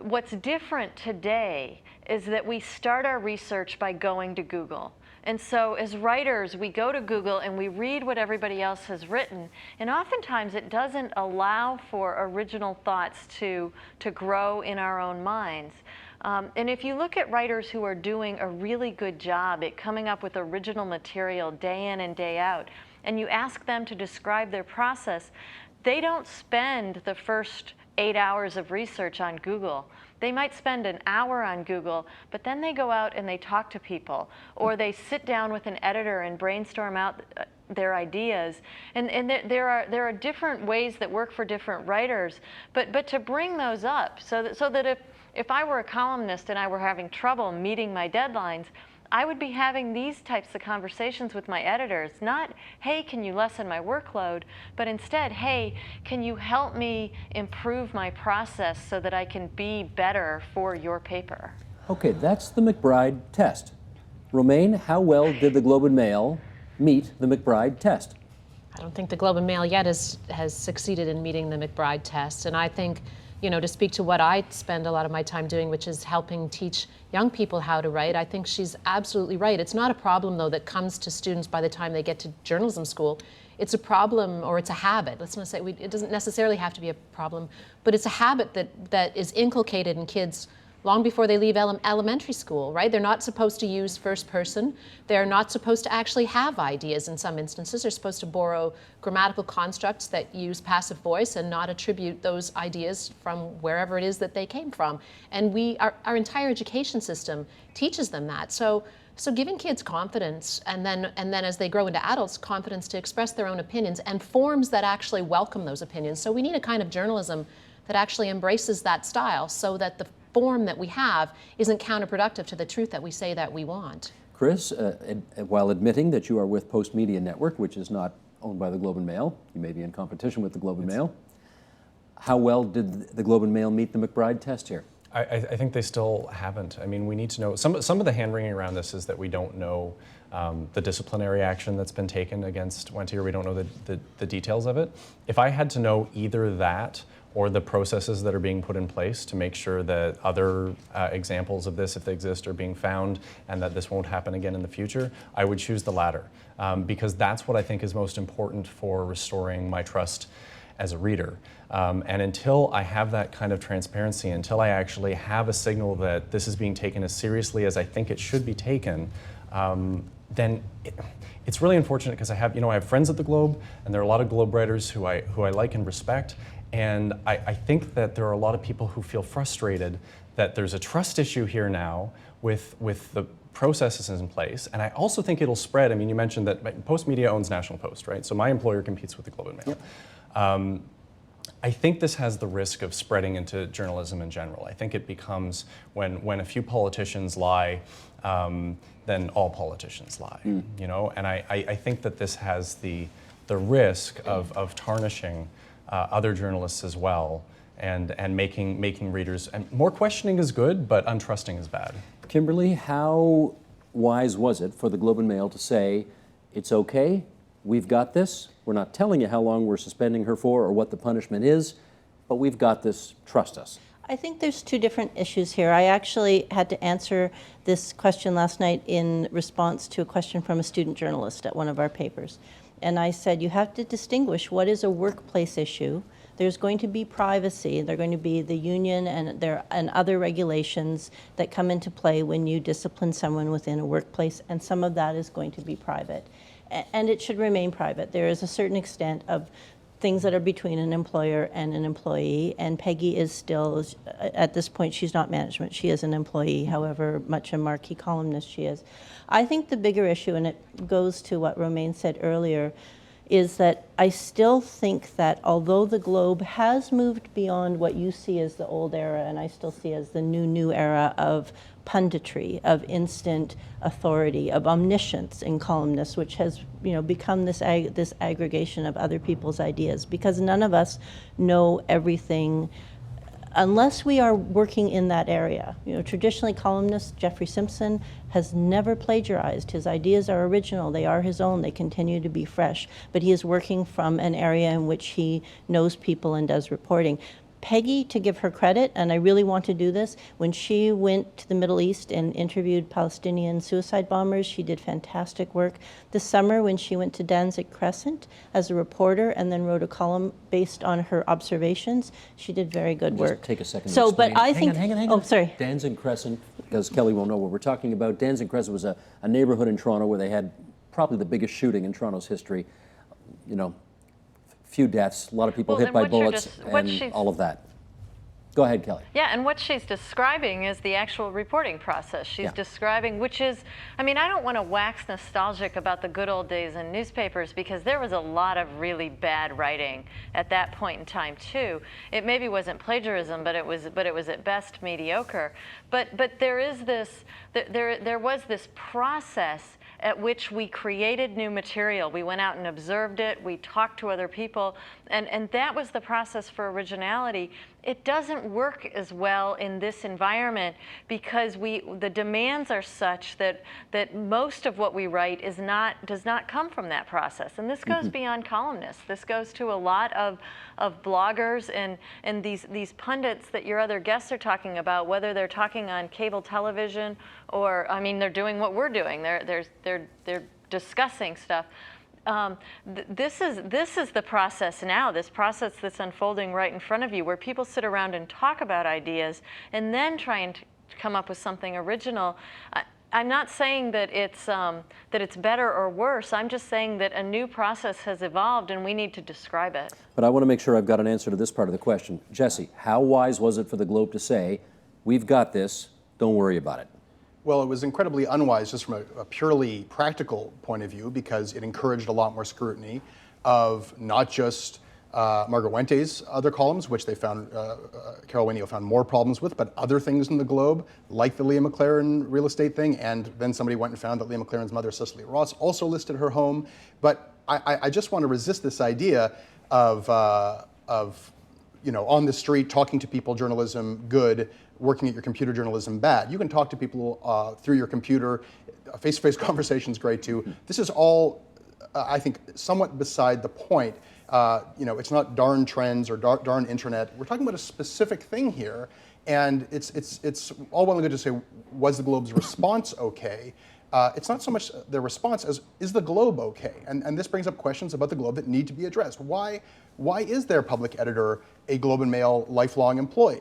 [SPEAKER 6] what's different today is that we start our research by going to Google. And so as writers, we go to Google and we read what everybody else has written. And oftentimes it doesn't allow for original thoughts to grow in our own minds. And if you look at writers who are doing a really good job at coming up with original material day in and day out, and you ask them to describe their process, they don't spend the first 8 hours of research on Google. They might spend an hour on Google, but then they go out and they talk to people, or they sit down with an editor and brainstorm out their ideas. And there are different ways that work for different writers, but to bring those up so that if I were a columnist and I were having trouble meeting my deadlines, I would be having these types of conversations with my editors, not, hey, can you lessen my workload, but instead, hey, can you help me improve my process so that I can be better for your paper?
[SPEAKER 1] Okay, that's the McBride test. Romaine, how well did the Globe and Mail meet the McBride test?
[SPEAKER 4] I don't think the Globe and Mail yet has succeeded in meeting the McBride test. And I think, you know, to speak to what I spend a lot of my time doing, which is helping teach young people how to write, I think she's absolutely right. It's not a problem, though, that comes to students by the time they get to journalism school. It's a problem, or it's a habit. Let's not say, it doesn't necessarily have to be a problem, but it's a habit that is inculcated in kids long before they leave elementary school, right? They're not supposed to use first person. They're not supposed to actually have ideas in some instances. They're supposed to borrow grammatical constructs that use passive voice and not attribute those ideas from wherever it is that they came from. And our entire education system teaches them that. So giving kids confidence, and then as they grow into adults, confidence to express their own opinions, and forms that actually welcome those opinions. So we need a kind of journalism that actually embraces that style, so that the form that we have isn't counterproductive to the truth that we say that we want.
[SPEAKER 1] Chris, while admitting that you are with Post Media Network, which is not owned by the Globe and Mail, you may be in competition with the Globe and Mail. How well did the Globe and Mail meet the McBride test here?
[SPEAKER 2] I think they still haven't. I mean, we need to know, some of the hand-wringing around this is that we don't know the disciplinary action that's been taken against Wente, or we don't know the details of it. If I had to know either that or the processes that are being put in place to make sure that other examples of this, if they exist, are being found and that this won't happen again in the future, I would choose the latter, because that's what I think is most important for restoring my trust as a reader. And until I have that kind of transparency, until I actually have a signal that this is being taken as seriously as I think it should be taken, then it's really unfortunate, because I have friends at the Globe, and there are a lot of Globe writers who I like and respect. And I think that there are a lot of people who feel frustrated that there's a trust issue here now with the processes in place. And I also think it'll spread. I mean, you mentioned that Post Media owns National Post, right? So my employer competes with the Globe and Mail. Yep. I think this has the risk of spreading into journalism in general. I think it becomes, when a few politicians lie, then all politicians lie, you know? And I think that this has the risk of tarnishing other journalists as well, and making readers, and more questioning is good, but untrusting is bad.
[SPEAKER 1] Kimberly, how wise was it for the Globe and Mail to say, it's okay, we've got this, we're not telling you how long we're suspending her for or what the punishment is, but we've got this, trust us?
[SPEAKER 5] I think there's two different issues here. I actually had to answer this question last night in response to a question from a student journalist at one of our papers. And I said, you have to distinguish what is a workplace issue. There's going to be privacy. There are going to be the union and other regulations that come into play when you discipline someone within a workplace, and some of that is going to be private. And it should remain private. There is a certain extent of things that are between an employer and an employee, and Peggy is still, at this point, she's not management. She is an employee, however much a marquee columnist she is. I think the bigger issue, and it goes to what Romaine said earlier, is that I still think that although the Globe has moved beyond what you see as the old era, and I still see as the new era of punditry, of instant authority, of omniscience in columnists, which has become this aggregation of other people's ideas, because none of us know everything unless we are working in that area. Traditionally, columnist Jeffrey Simpson has never plagiarized. His ideas are original, they are his own, they continue to be fresh, but he is working from an area in which he knows people and does reporting. Peggy, to give her credit, and I really want to do this, when she went to the Middle East and interviewed Palestinian suicide bombers, she did fantastic work. This summer, when she went to Danzig Crescent as a reporter and then wrote a column based on her observations, she did very good work.
[SPEAKER 1] Just take a second to
[SPEAKER 5] So,
[SPEAKER 1] explain.
[SPEAKER 5] but I think,
[SPEAKER 1] hang on.
[SPEAKER 5] oh, sorry.
[SPEAKER 1] Danzig Crescent, because Kelly won't know what we're talking about. Danzig Crescent was a neighborhood in Toronto where they had probably the biggest shooting in Toronto's history. Few deaths, a lot of people hit by bullets, and all of that. Go ahead, Kelly.
[SPEAKER 6] Yeah, and what she's describing is the actual reporting process. She's describing, which is, I mean, I don't want to wax nostalgic about the good old days in newspapers because there was a lot of really bad writing at that point in time too. It maybe wasn't plagiarism, but it was at best mediocre. But there is this, there was this process at which we created new material. We went out and observed it, we talked to other people, and that was the process for originality. It doesn't work as well in this environment because the demands are such that most of what we write does not come from that process. And this goes beyond columnists. This goes to a lot of bloggers and these pundits that your other guests are talking about, whether they're talking on cable television or, I mean, they're doing what we're doing. They're discussing stuff. This is the process now, this process that's unfolding right in front of you, where people sit around and talk about ideas and then try and come up with something original. I'm not saying that it's better or worse. I'm just saying that a new process has evolved and we need to describe it.
[SPEAKER 1] But I want to make sure I've got an answer to this part of the question. Jesse, how wise was it for the Globe to say, we've got this, don't worry about it?
[SPEAKER 3] Well, it was incredibly unwise just from a purely practical point of view because it encouraged a lot more scrutiny of not just Margaret Wente's other columns, which they found, Carol Wainio found more problems with, but other things in the Globe, like the Leah McLaren real estate thing, and then somebody went and found that Leah McLaren's mother, Cicely Ross, also listed her home. But I just want to resist this idea of you know, on the street, talking to people, journalism, good, working at your computer, journalism, bad. You can talk to people through your computer. Face-to-face conversation is great too. This is all, I think, somewhat beside the point. You know, it's not darn trends or darn internet. We're talking about a specific thing here, and it's all well and good to say, was the Globe's response okay? It's not so much their response as, is the Globe okay? And this brings up questions about the Globe that need to be addressed. Why is their public editor a Globe and Mail lifelong employee?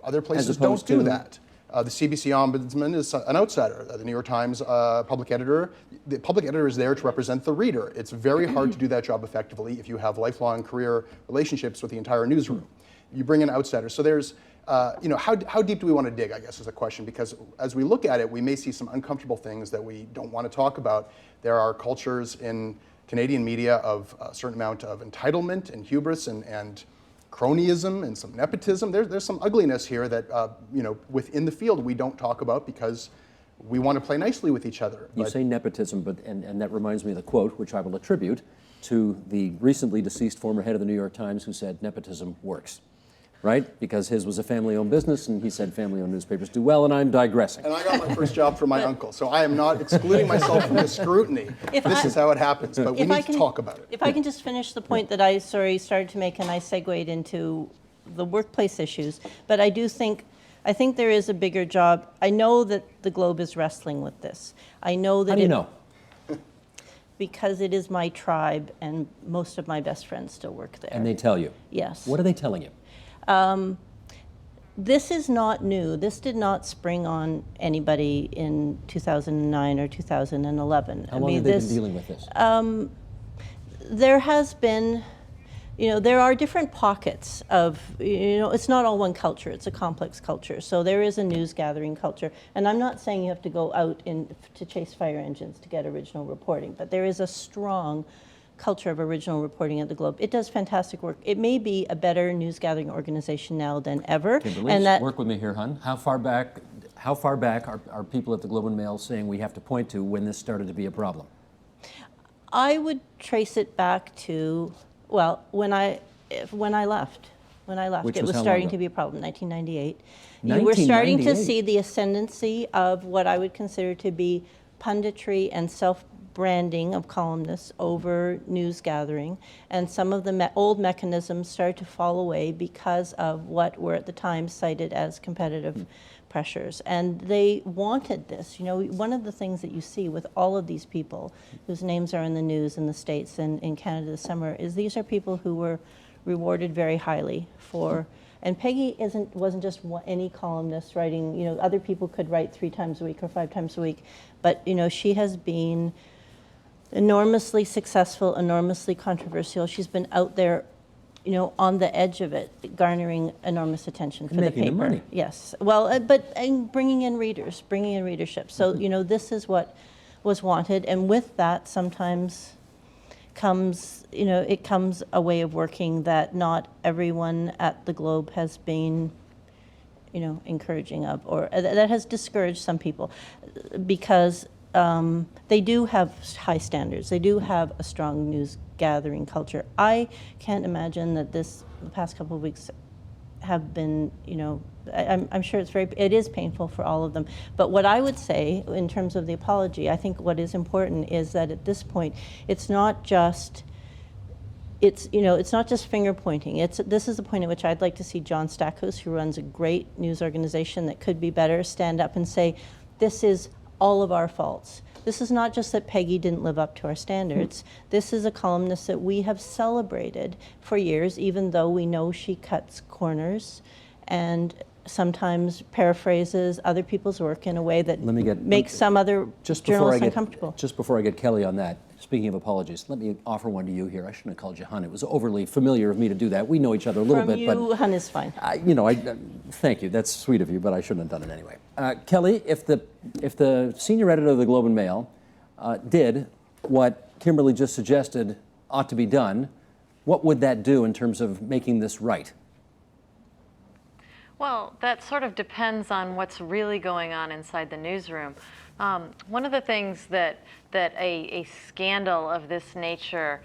[SPEAKER 3] Other places don't do that. The CBC Ombudsman is an outsider. The New York Times public editor, the public editor is there to represent the reader. It's very hard to do that job effectively if you have lifelong career relationships with the entire newsroom. You bring in outsiders. So there's, you know, how deep do we want to dig, I guess is the question, because as we look at it, we may see some uncomfortable things that we don't want to talk about. There are cultures in Canadian media of a certain amount of entitlement and hubris and cronyism and some nepotism. There's some ugliness here that, you know, within the field we don't talk about because we want to play nicely with each other.
[SPEAKER 1] You say nepotism, and that reminds me of the quote, which I will attribute to the recently deceased former head of the New York Times who said nepotism works, right? Because his was a family-owned business, and he said family-owned newspapers do well, and I'm digressing.
[SPEAKER 3] And I got my first job from my uncle, so I am not excluding myself from the scrutiny. This is how it happens, but we need to talk about it.
[SPEAKER 5] If I can just finish the point that I started to make, and I segued into the workplace issues, but I think there is a bigger job. I know that the Globe is wrestling with this. I know that
[SPEAKER 1] How do you know?
[SPEAKER 5] Because it is my tribe, and most of my best friends still work there.
[SPEAKER 1] And they tell you?
[SPEAKER 5] Yes.
[SPEAKER 1] What are they telling you?
[SPEAKER 5] This is not new. This did not spring on anybody in 2009 or 2011.
[SPEAKER 1] How long have they been dealing with this?
[SPEAKER 5] There has been, you know, there are different pockets of, you know, it's not all one culture, it's a complex culture. So there is a news gathering culture. And I'm not saying you have to go out to chase fire engines to get original reporting, but there is a strong culture of original reporting at the Globe. It does fantastic work. It may be a better news gathering organization now than ever.
[SPEAKER 1] Kimberly,
[SPEAKER 5] and that,
[SPEAKER 1] work with me here, hon. How far back are people at the Globe and Mail saying we have to point to when this started to be a problem?
[SPEAKER 5] I would trace it back to, well, when I left.
[SPEAKER 1] Which
[SPEAKER 5] it
[SPEAKER 1] was
[SPEAKER 5] was
[SPEAKER 1] how
[SPEAKER 5] starting
[SPEAKER 1] long
[SPEAKER 5] to
[SPEAKER 1] ago?
[SPEAKER 5] be a problem, 1998. You were starting to
[SPEAKER 1] 1998?
[SPEAKER 5] see the ascendancy of what I would consider to be punditry and self-branding of columnists over news gathering, and some of the old mechanisms started to fall away because of what were at the time cited as competitive pressures. And they wanted this. You know, one of the things that you see with all of these people whose names are in the news in the States and in Canada this summer is these are people who were rewarded very highly for, and Peggy wasn't just any columnist writing, you know, other people could write 3 times a week or 5 times a week, but, you know, she has been enormously successful, enormously controversial. She's been out there you know, on the edge of it, garnering enormous attention for the
[SPEAKER 1] Making
[SPEAKER 5] paper.
[SPEAKER 1] the money.
[SPEAKER 5] Yes. Well, and bringing in readers, bringing in readership. So, you know, this is what was wanted, and with that sometimes comes, you know, it comes a way of working that not everyone at the Globe has been, you know, encouraging of, or that has discouraged some people, because they do have high standards. They do have a strong news gathering culture. I can't imagine that the past couple of weeks have been, you know, I'm sure it is painful for all of them. But what I would say in terms of the apology, I think what is important is that at this point, it's not just finger pointing. This is the point at which I'd like to see John Stackhouse, who runs a great news organization that could be better, stand up and say, this is all of our faults. This is not just that Peggy didn't live up to our standards. This is a columnist that we have celebrated for years, even though we know she cuts corners and sometimes paraphrases other people's work in a way that makes some other journalists uncomfortable.
[SPEAKER 1] Just before I get Kelly on that, speaking of apologies, let me offer one to you here. I shouldn't have called you Hun. It was overly familiar of me to do that. We know each other a little bit, but
[SPEAKER 5] Hun is fine.
[SPEAKER 1] Thank you. That's sweet of you, but I shouldn't have done it anyway. Kelly, if the senior editor of the Globe and Mail did what Kimberly just suggested ought to be done, what would that do in terms of making this right?
[SPEAKER 6] Well, that sort of depends on what's really going on inside the newsroom. One of the things that a scandal of this nature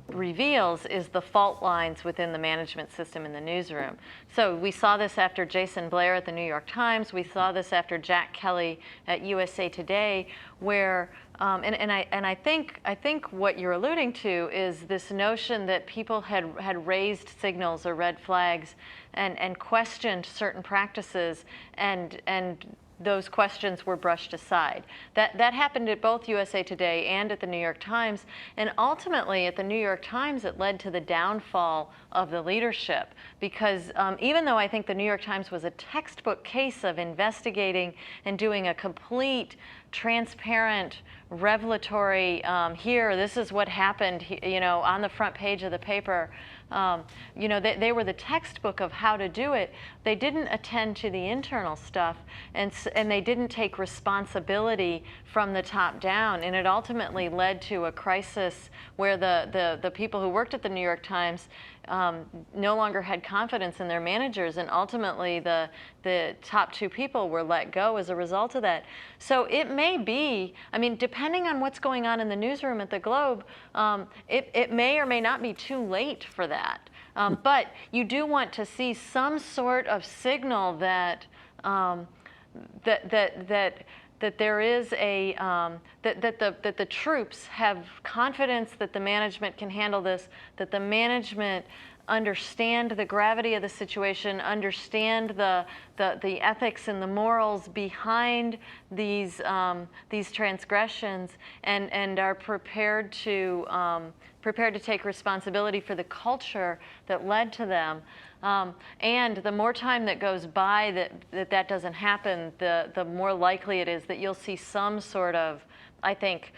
[SPEAKER 6] reveals is the fault lines within the management system in the newsroom. So we saw this after Jason Blair at the New York Times. We saw this after Jack Kelly at USA Today, where I think what you're alluding to is this notion that people had raised signals or red flags and questioned certain practices, and those questions were brushed aside. That happened at both USA Today and at the New York Times, and ultimately at the New York Times it led to the downfall of the leadership, because even though I think the New York Times was a textbook case of investigating and doing a complete, transparent, revelatory, this is what happened, on the front page of the paper, they were the textbook of how to do it. They didn't attend to the internal stuff, and they didn't take responsibility from the top down, and it ultimately led to a crisis where the people who worked at the New York Times no longer had confidence in their managers, and ultimately the top two people were let go as a result of that. So it may be, depending on what's going on in the newsroom at the Globe, it may or may not be too late for that. But you do want to see some sort of signal that that there is a that the troops have confidence that the management can handle this, that the management understand the gravity of the situation, understand the ethics and the morals behind these transgressions, and are prepared to take responsibility for the culture that led to them. And the more time that goes by that doesn't happen, the more likely it is that you'll see some sort of, I think,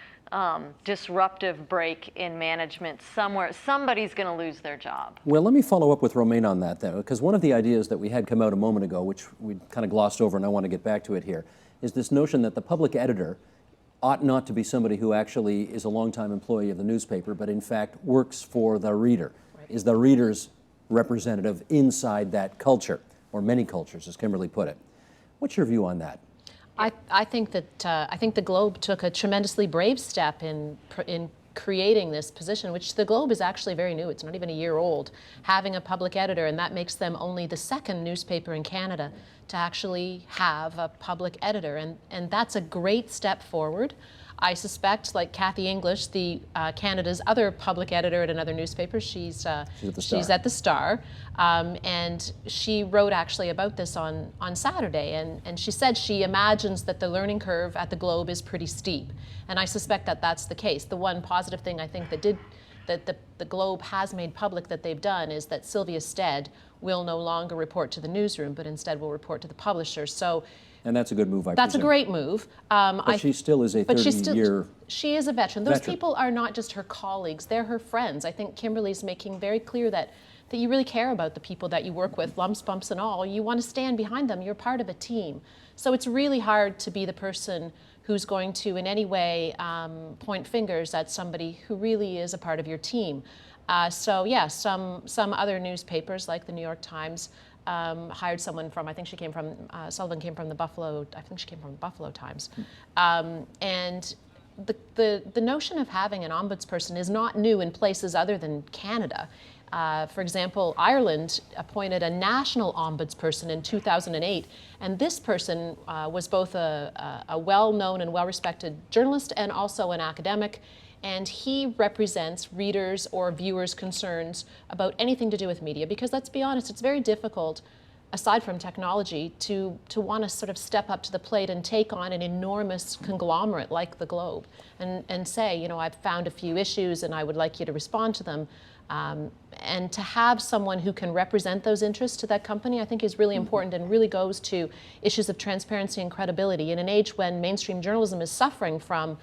[SPEAKER 6] disruptive break in management somewhere. Somebody's going to lose their job.
[SPEAKER 1] Well, let me follow up with Romaine on that, though, because one of the ideas that we had come out a moment ago, which we kind of glossed over, and I want to get back to it here, is this notion that the public editor ought not to be somebody who actually is a longtime employee of the newspaper, but in fact works for the reader, is the reader's representative inside that culture, or many cultures, as Kimberly put it. What's your view on that?
[SPEAKER 4] I think the Globe took a tremendously brave step in creating this position, which the Globe is actually very new. It's not even a year old, having a public editor, and that makes them only the second newspaper in Canada to actually have a public editor, and that's a great step forward. I suspect, like Kathy English, Canada's other public editor at another newspaper, she's at the Star, and she wrote actually about this on Saturday, and she said she imagines that the learning curve at the Globe is pretty steep, and I suspect that that's the case. The one positive thing I think that the Globe has made public that they've done is that Sylvia Stead will no longer report to the newsroom, but instead will report to the publisher. So.
[SPEAKER 1] And that's a good move, I
[SPEAKER 4] That's
[SPEAKER 1] presume.
[SPEAKER 4] a great move.
[SPEAKER 1] But she still is a 30-year
[SPEAKER 4] She is a veteran. Those
[SPEAKER 1] Veteran.
[SPEAKER 4] people are not just her colleagues, they're her friends. I think Kimberly's making very clear that you really care about the people that you work with, lumps, bumps, and all. You want to stand behind them. You're part of a team. So it's really hard to be the person who's going to in any way point fingers at somebody who really is a part of your team. So yeah, some other newspapers like the New York Times hired someone from, I think she came from, Sullivan came from the Buffalo, I think she came from the Buffalo Times. And the notion of having an ombudsperson is not new in places other than Canada. For example, Ireland appointed a national ombudsperson in 2008, and this person was both a well-known and well-respected journalist and also an academic, and he represents readers' or viewers' concerns about anything to do with media, because let's be honest, it's very difficult, aside from technology, to want to sort of step up to the plate and take on an enormous conglomerate like the Globe and say, you know, I've found a few issues and I would like you to respond to them. And to have someone who can represent those interests to that company, I think is really important and really goes to issues of transparency and credibility. In an age when mainstream journalism is suffering from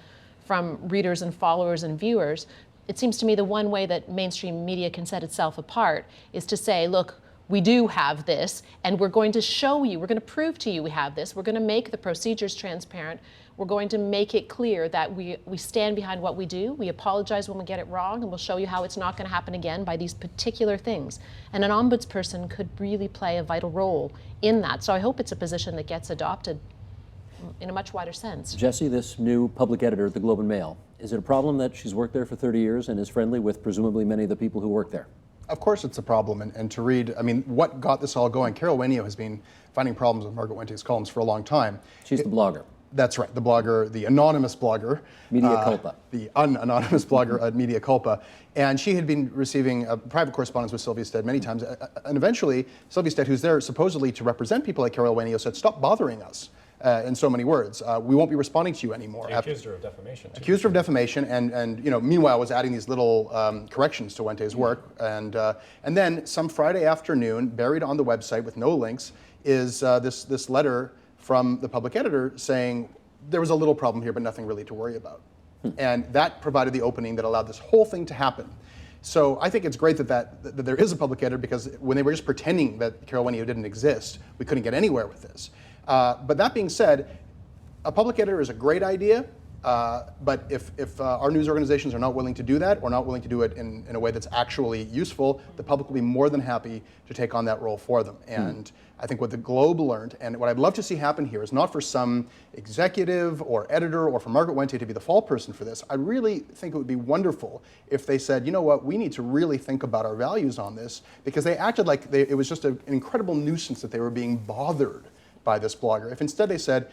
[SPEAKER 4] readers and followers and viewers, it seems to me the one way that mainstream media can set itself apart is to say, look, we do have this, and we're going to show you, we're going to prove to you we have this, we're going to make the procedures transparent, we're going to make it clear that we stand behind what we do, we apologize when we get it wrong, and we'll show you how it's not going to happen again by these particular things. And an ombudsperson could really play a vital role in that. So I hope it's a position that gets adopted in a much wider sense.
[SPEAKER 1] Jesse, this new public editor at the Globe and Mail, is it a problem that she's worked there for 30 years and is friendly with presumably many of the people who work there?
[SPEAKER 3] Of course it's a problem, and to read, I mean, what got this all going, Carol Wenio has been finding problems with Margaret Wente's columns for a long time.
[SPEAKER 1] She's the blogger.
[SPEAKER 3] That's right, the blogger, the anonymous blogger.
[SPEAKER 1] Media Culpa.
[SPEAKER 3] The unanonymous blogger at Media Culpa. And she had been receiving private correspondence with Sylvia Stead many times. And eventually, Sylvia Stead, who's there supposedly to represent people like Carol Wenio, said, stop bothering us. In so many words, we won't be responding to you anymore.
[SPEAKER 2] They accused her of defamation.
[SPEAKER 3] Accused her of defamation, and you know, meanwhile was adding these little corrections to Wente's work, and then some Friday afternoon, buried on the website with no links, is this letter from the public editor saying there was a little problem here, but nothing really to worry about, and that provided the opening that allowed this whole thing to happen. So I think it's great that there is a public editor, because when they were just pretending that Carol Wenio didn't exist, we couldn't get anywhere with this. But that being said, a public editor is a great idea, but if our news organizations are not willing to do that, or not willing to do it in a way that's actually useful, the public will be more than happy to take on that role for them. And I think what the Globe learned, and what I'd love to see happen here, is not for some executive or editor or for Margaret Wente to be the fall person for this. I really think it would be wonderful if they said, you know what, we need to really think about our values on this, because they acted like it was just an incredible nuisance that they were being bothered by this blogger. If instead they said,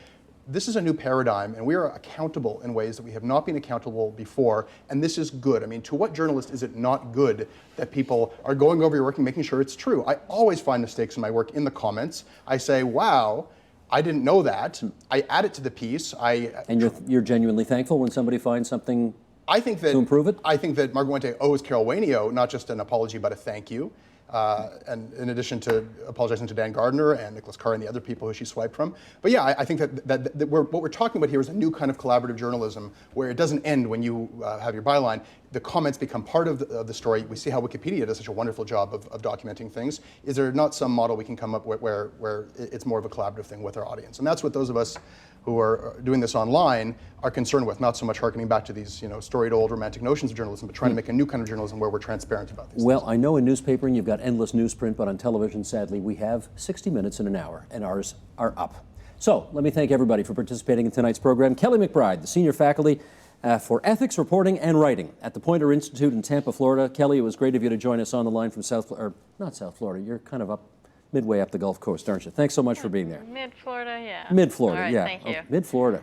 [SPEAKER 3] this is a new paradigm and we are accountable in ways that we have not been accountable before, and this is good. I mean, to what journalist is it not good that people are going over your work and making sure it's true? I always find mistakes in my work in the comments. I say, wow, I didn't know that. I add it to the piece.
[SPEAKER 1] And you're genuinely thankful when somebody finds something to improve it?
[SPEAKER 3] I think that Margaret Wente owes Carol Wenio not just an apology, but a thank you. And in addition to apologizing to Dan Gardner and Nicholas Carr and the other people who she swiped from. But yeah, I think that what we're talking about here is a new kind of collaborative journalism where it doesn't end when you have your byline. The comments become part of the story. We see how Wikipedia does such a wonderful job of documenting things. Is there not some model we can come up with where it's more of a collaborative thing with our audience? And that's what those of us who are doing this online are concerned with, not so much harkening back to these storied old romantic notions of journalism, but trying to make a new kind of journalism where we're transparent about these
[SPEAKER 1] Well,
[SPEAKER 3] things.
[SPEAKER 1] I know in newspapering you've got endless newsprint, but on television, sadly, we have 60 minutes in an hour, and ours are up. So let me thank everybody for participating in tonight's program. Kelly McBride, the senior faculty for ethics, reporting, and writing at the Poynter Institute in Tampa, Florida. Kelly, it was great of you to join us on the line from not South Florida, you're kind of midway up the Gulf Coast, aren't you? Thanks so much for being there.
[SPEAKER 6] Mid-Florida, yeah.
[SPEAKER 1] Mid-Florida,
[SPEAKER 6] All right,
[SPEAKER 1] yeah.
[SPEAKER 6] thank you.
[SPEAKER 1] Oh, Mid-Florida.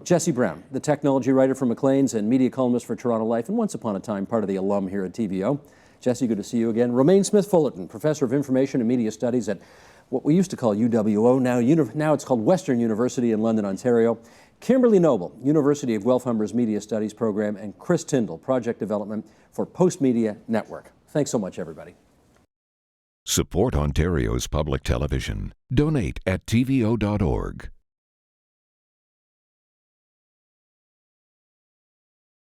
[SPEAKER 1] Jesse Brown, the technology writer for Maclean's and media columnist for Toronto Life, and once upon a time part of the alum here at TVO. Jesse, good to see you again. Romaine Smith-Fullerton, professor of information and media studies at what we used to call UWO, now it's called Western University in London, Ontario. Kimberly Noble, University of Guelph Humber's Media Studies program, and Chris Tyndall, project development for Postmedia Network. Thanks so much, everybody.
[SPEAKER 7] Support Ontario's public television. Donate at tvo.org.